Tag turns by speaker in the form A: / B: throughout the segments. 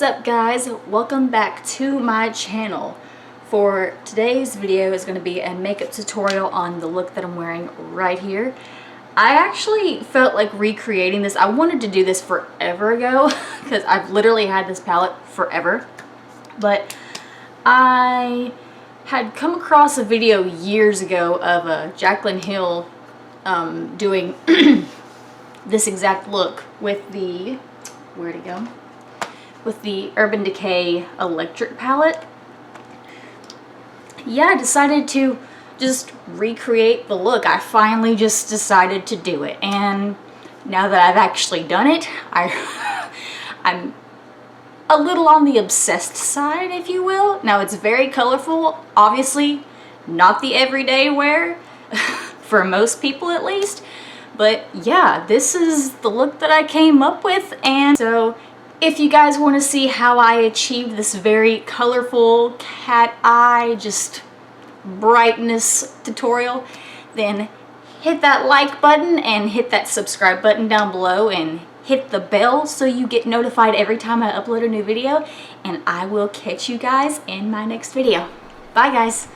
A: up, guys? Welcome back to my channel. For today's video is going to be a makeup tutorial on the look that I'm wearing right here. I actually felt like recreating this. I wanted to do this forever ago because I've literally had this palette forever, but I had come across a video years ago of Jaclyn Hill doing this exact look with the, where'd it go? With the Urban Decay Electric palette. Yeah, I decided to just recreate the look. I finally just decided to do it, and now that I've actually done it, I'm a little on the obsessed side, if you will. Now, it's very colorful, obviously not the everyday wear for most people at least, but yeah, this is the look that I came up with. And so if you guys want to see how I achieved this very colorful cat eye just brightness tutorial, then hit that like button and hit that subscribe button down below and hit the bell so you get notified every time I upload a new video, and I will catch you guys in my next video. Bye, guys.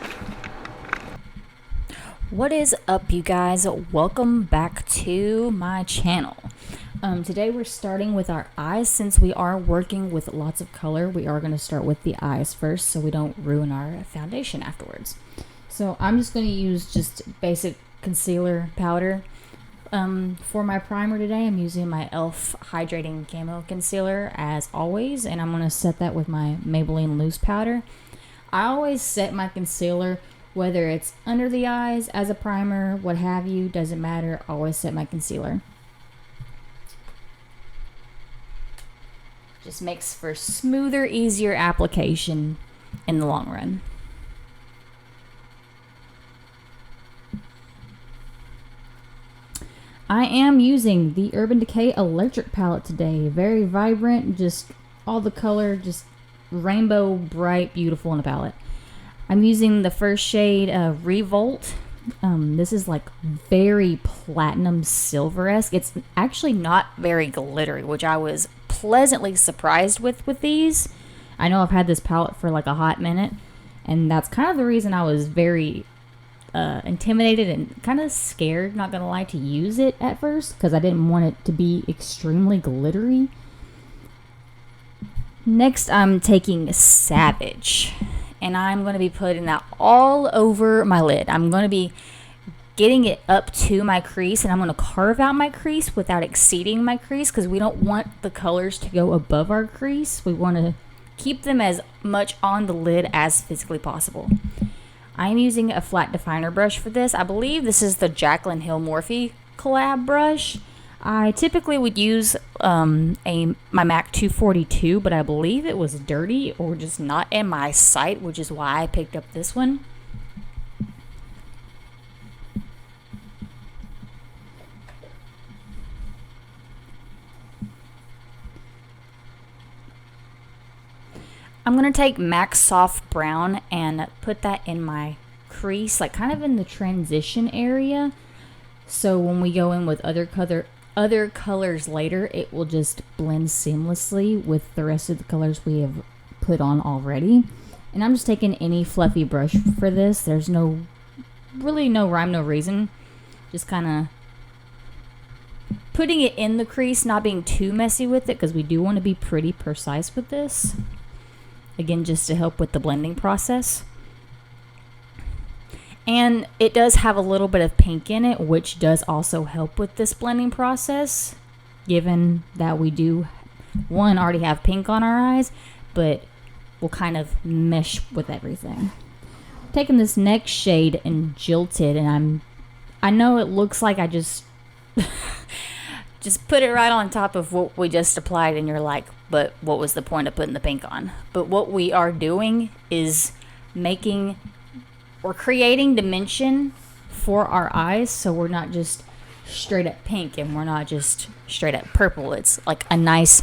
A: What is up, you guys? Welcome back to my channel. Today we're starting with our eyes. Since we are working with lots of color, we are going to start with the eyes first so we don't ruin our foundation afterwards. So I'm just going to use just basic concealer powder. For my primer today, I'm using my e.l.f. Hydrating Camo Concealer as always, and I'm going to set that with my Maybelline loose powder. I always set my concealer, whether it's under the eyes, as a primer, what have you, doesn't matter. I always set my concealer. Just makes for smoother, easier application in the long run. I am using the Urban Decay Electric palette today. Very vibrant, just all the color, just rainbow, bright, beautiful in the palette. I'm using the first shade Revolt. This is like very platinum silver-esque. It's actually not very glittery, which I was pleasantly surprised with these. I know I've had this palette for like a hot minute, and that's kind of the reason I was very intimidated and kind of scared, not gonna lie, to use it at first, because I didn't want it to be extremely glittery. Next, I'm taking Savage, and I'm going to be putting that all over my lid. I'm going to be getting it up to my crease, and I'm going to carve out my crease without exceeding my crease, because we don't want the colors to go above our crease. We want to keep them as much on the lid as physically possible. I'm using a flat definer brush for this. I believe this is the Jaclyn Hill Morphe collab brush. I typically would use my MAC 242, but I believe it was dirty or just not in my sight, which is why I picked up this one. I'm going to take MAC Soft Brown and put that in my crease, like kind of in the transition area. So when we go in with other colors later, it will just blend seamlessly with the rest of the colors we have put on already. And I'm just taking any fluffy brush for this. There's really no rhyme, no reason. Just kind of putting it in the crease, not being too messy with it, because we do want to be pretty precise with this. Again, just to help with the blending process. And it does have a little bit of pink in it, which does also help with this blending process, given that we do, one, already have pink on our eyes, but we'll kind of mesh with everything. Taking this next shade in Jilted, and I know it looks like I just put it right on top of what we just applied, and you're like, but what was the point of putting the pink on? But what we are doing is we're creating dimension for our eyes, so we're not just straight up pink and we're not just straight up purple. It's like a nice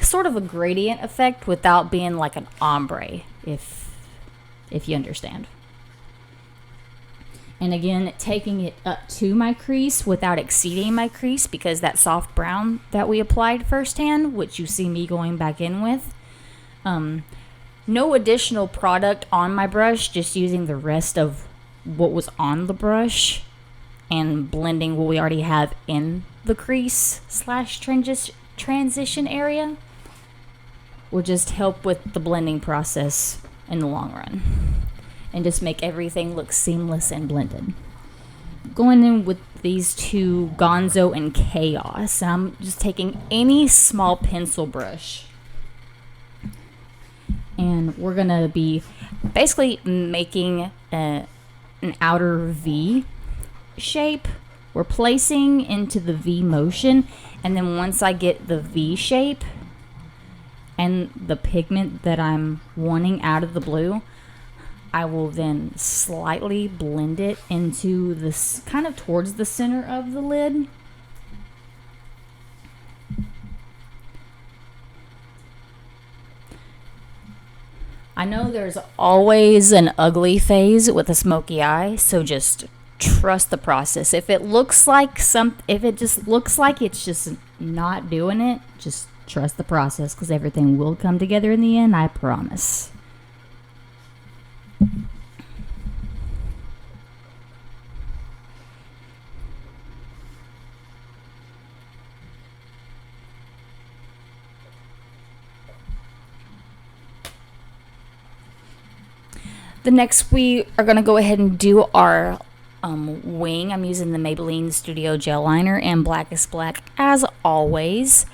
A: sort of a gradient effect without being like an ombre, if you understand. And again, taking it up to my crease without exceeding my crease, because that soft brown that we applied firsthand, which you see me going back in with, No additional product on my brush, just using the rest of what was on the brush and blending what we already have in the crease slash transition area will just help with the blending process in the long run and just make everything look seamless and blended. Going in with these two, Gonzo and Chaos, and I'm just taking any small pencil brush, and we're gonna be basically making an outer V shape. We're placing into the V motion, and then once I get the V shape and the pigment that I'm wanting out of the blue, I will then slightly blend it into this, kind of towards the center of the lid. I know there's always an ugly phase with a smoky eye, so just trust the process. If it looks like if it just looks like it's just not doing it, just trust the process, because everything will come together in the end, I promise. The next, we are going to go ahead and do our wing. I'm using the Maybelline Studio Gel Liner in Blackest Black as always.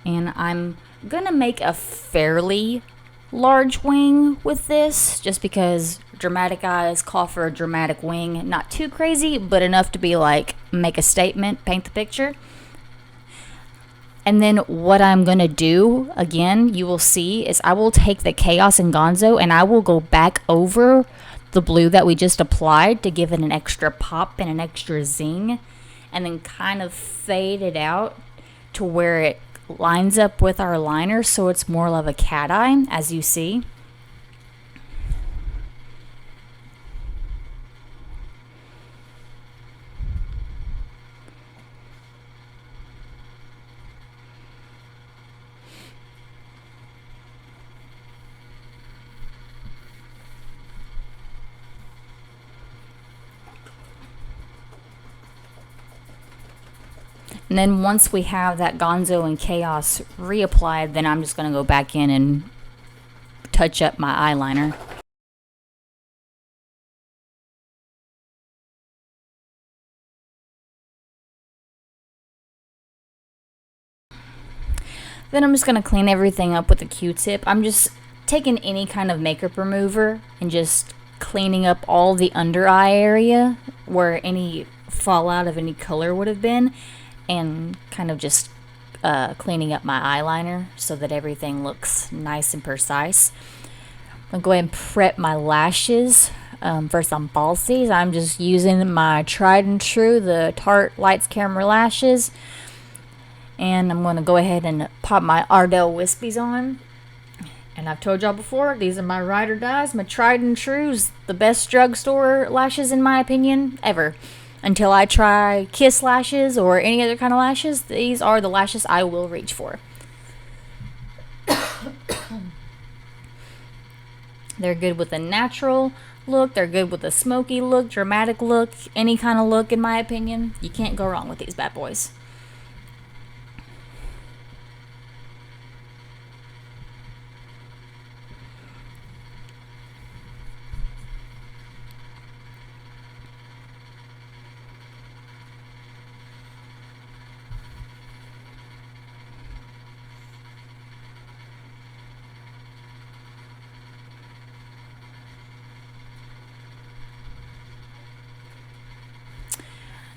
A: And I'm going to make a fairly large wing with this, just because dramatic eyes call for a dramatic wing. Not too crazy, but enough to be like, make a statement, paint the picture. And then what I'm going to do, again, you will see, is I will take the Chaos and Gonzo and I will go back over the blue that we just applied to give it an extra pop and an extra zing, and then kind of fade it out to where it lines up with our liner, so it's more of a cat eye, as you see. And then once we have that Gonzo and Chaos reapplied, then I'm just going to go back in and touch up my eyeliner. Then I'm just going to clean everything up with a Q-tip. I'm just taking any kind of makeup remover and just cleaning up all the under eye area where any fallout of any color would have been, and kind of just cleaning up my eyeliner so that everything looks nice and precise. I'm going to go ahead and prep my lashes. First on falsies, I'm just using my tried and true, the Tarte Lights Camera Lashes. And I'm going to go ahead and pop my Ardell Wispies on. And I've told y'all before, these are my ride or dies, my tried and trues, the best drugstore lashes in my opinion ever. Until I try Kiss lashes or any other kind of lashes, these are the lashes I will reach for. They're good with a natural look. They're good with a smoky look, dramatic look, any kind of look in my opinion. You can't go wrong with these bad boys.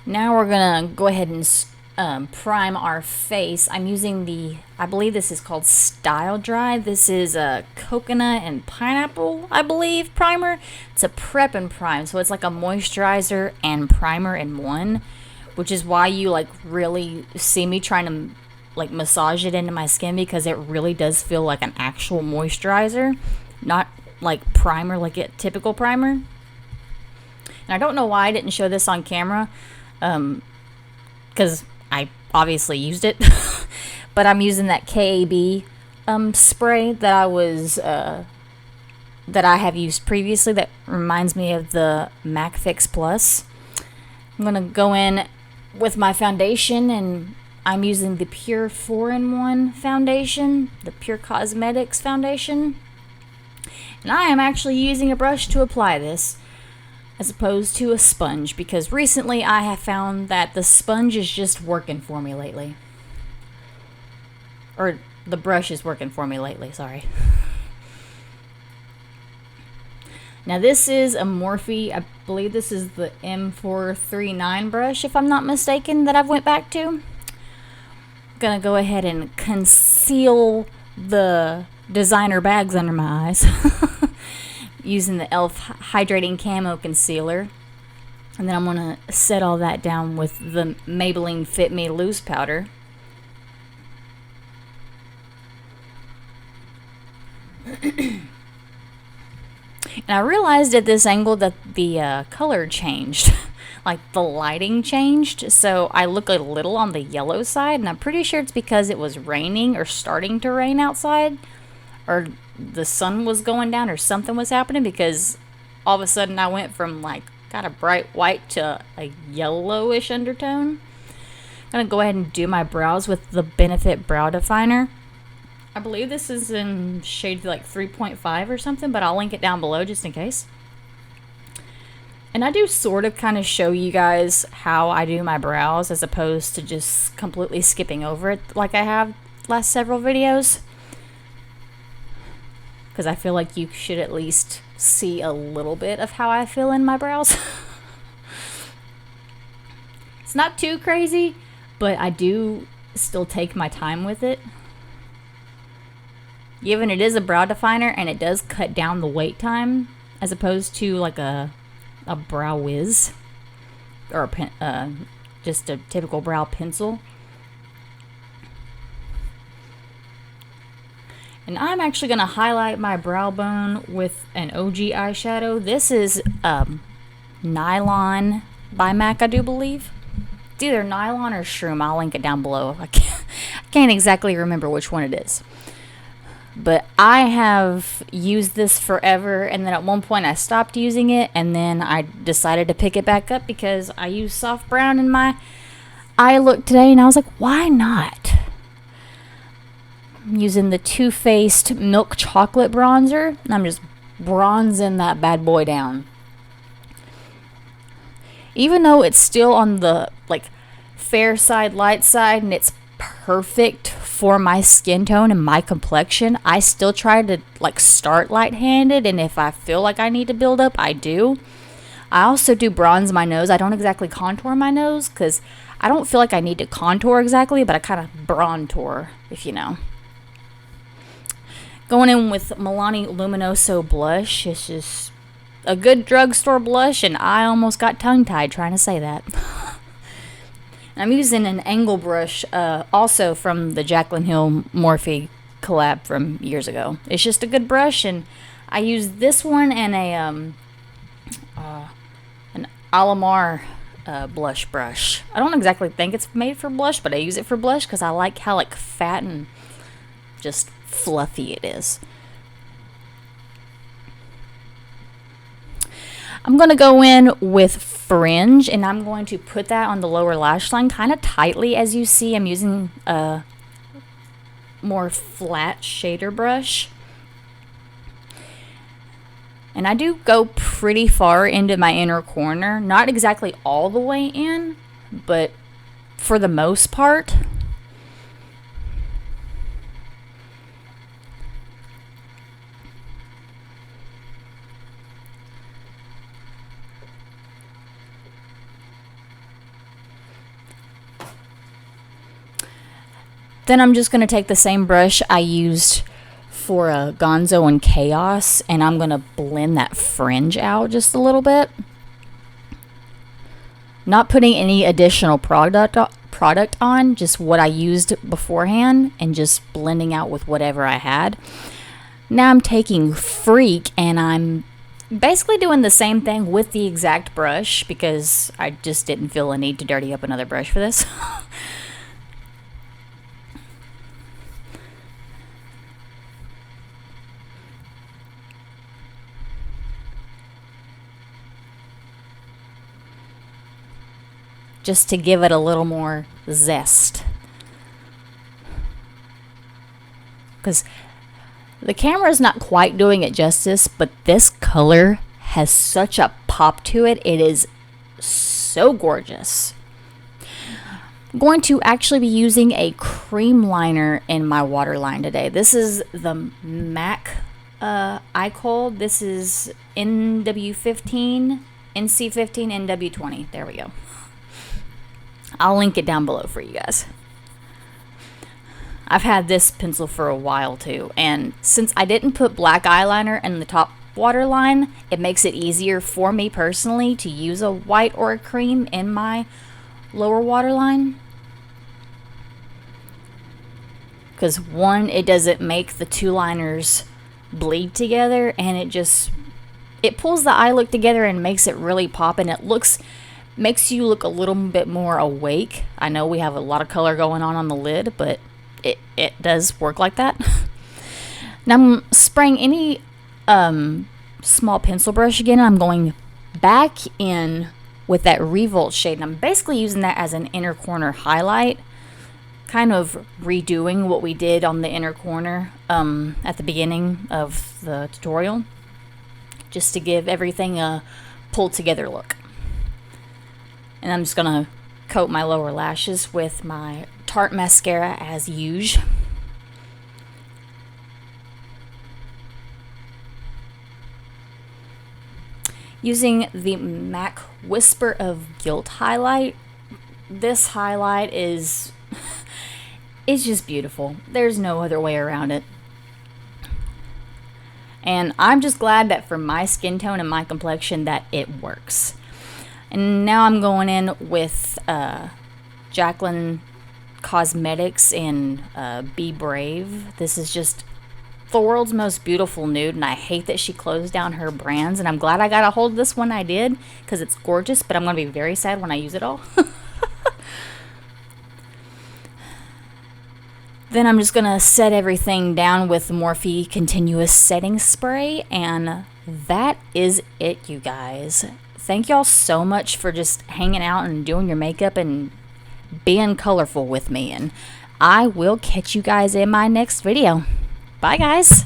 A: Now we're gonna go ahead and prime our face. I'm using the, I believe this is called Styledry. This is a coconut and pineapple, I believe, primer. It's a prep and prime, so it's like a moisturizer and primer in one, which is why you like really see me trying to like massage it into my skin, because it really does feel like an actual moisturizer, not like primer, like a typical primer. And I don't know why I didn't show this on camera, because I obviously used it. But I'm using that KAB spray that I was that I have used previously that reminds me of the MAC Fix Plus. I'm gonna go in with my foundation, and I'm using the Pure 4-in-1 foundation, the Pure Cosmetics foundation. And I am actually using a brush to apply this as opposed to a sponge, because recently I have found that the sponge is just working for me lately. Or the brush is working for me lately, sorry. Now this is a Morphe, I believe this is the M439 brush, if I'm not mistaken, that I've went back to. I'm gonna go ahead and conceal the designer bags under my eyes using the e.l.f. Hydrating Camo Concealer. And then I'm gonna set all that down with the Maybelline Fit Me Loose Powder. And I realized at this angle that the color changed. Like the lighting changed, so I look a little on the yellow side, and I'm pretty sure it's because it was raining or starting to rain outside, or the sun was going down, or something was happening, because all of a sudden I went from like kind of bright white to a yellowish undertone. I'm gonna go ahead and do my brows with the Benefit Brow Definer. I believe this is in shade like 3.5 or something, but I'll link it down below just in case. And I do sort of kind of show you guys how I do my brows as opposed to just completely skipping over it like I have last several videos. Because I feel like you should at least see a little bit of how I feel in my brows. It's not too crazy, but I do still take my time with it. Given it is a brow definer and it does cut down the wait time as opposed to like a brow wiz or just a typical brow pencil. And I'm actually going to highlight my brow bone with an OG eyeshadow. This is Nylone by MAC, I do believe. It's either Nylone or Shroom. I'll link it down below. I can't exactly remember which one it is. But I have used this forever, and then at one point I stopped using it, and then I decided to pick it back up because I used soft brown in my eye look today, and I was like, why not? I'm using the Too Faced Milk Chocolate Bronzer, and I'm just bronzing that bad boy down. Even though it's still on the like fair side, light side, and it's perfect for my skin tone and my complexion, I still try to like start light-handed, and if I feel like I need to build up, I do. I also do bronze my nose. I don't exactly contour my nose because I don't feel like I need to contour exactly, but I kind of brontour, if you know. Going in with Milani Luminoso blush. It's just a good drugstore blush, and I almost got tongue-tied trying to say that. I'm using an angle brush, also from the Jaclyn Hill Morphe collab from years ago. It's just a good brush, and I use this one and an Alamar blush brush. I don't exactly think it's made for blush, but I use it for blush because I like how like fat and just fluffy it is. I'm going to go in with Fringe, and I'm going to put that on the lower lash line kind of tightly. As you see, I'm using a more flat shader brush. And I do go pretty far into my inner corner. Not exactly all the way in, but for the most part. Then I'm just going to take the same brush I used for Gonzo and Chaos, and I'm going to blend that fringe out just a little bit. Not putting any additional product on, just what I used beforehand, and just blending out with whatever I had. Now I'm taking Freak, and I'm basically doing the same thing with the exact brush because I just didn't feel a need to dirty up another brush for this. just to give it a little more zest. Because the camera is not quite doing it justice, but this color has such a pop to it. It is so gorgeous. I'm going to actually be using a cream liner in my waterline today. This is the MAC eye kohl. This is NW15, NC15, NW20. There we go. I'll link it down below for you guys. I've had this pencil for a while too, and since I didn't put black eyeliner in the top waterline, it makes it easier for me personally to use a white or a cream in my lower waterline. Because one, it doesn't make the two liners bleed together, and it pulls the eye look together and makes it really pop, and makes you look a little bit more awake. I know we have a lot of color going on the lid, but it does work like that. Now I'm spraying any small pencil brush again. I'm going back in with that Revolt shade, and I'm basically using that as an inner corner highlight, kind of redoing what we did on the inner corner at the beginning of the tutorial, just to give everything a pulled together look. And I'm just gonna coat my lower lashes with my Tarte mascara as usual. Using the MAC Whisper of Guilt highlight. This highlight is it's just beautiful. There's no other way around it. And I'm just glad that for my skin tone and my complexion that it works. And now I'm going in with Jaclyn Cosmetics and Be Brave. This is just the world's most beautiful nude, and I hate that she closed down her brands, and I'm glad I got a hold of this one I did, because it's gorgeous, but I'm going to be very sad when I use it all. Then I'm just going to set everything down with Morphe Continuous Setting Spray, and that is it, you guys. Thank y'all so much for just hanging out and doing your makeup and being colorful with me, and I will catch you guys in my next video. Bye, guys.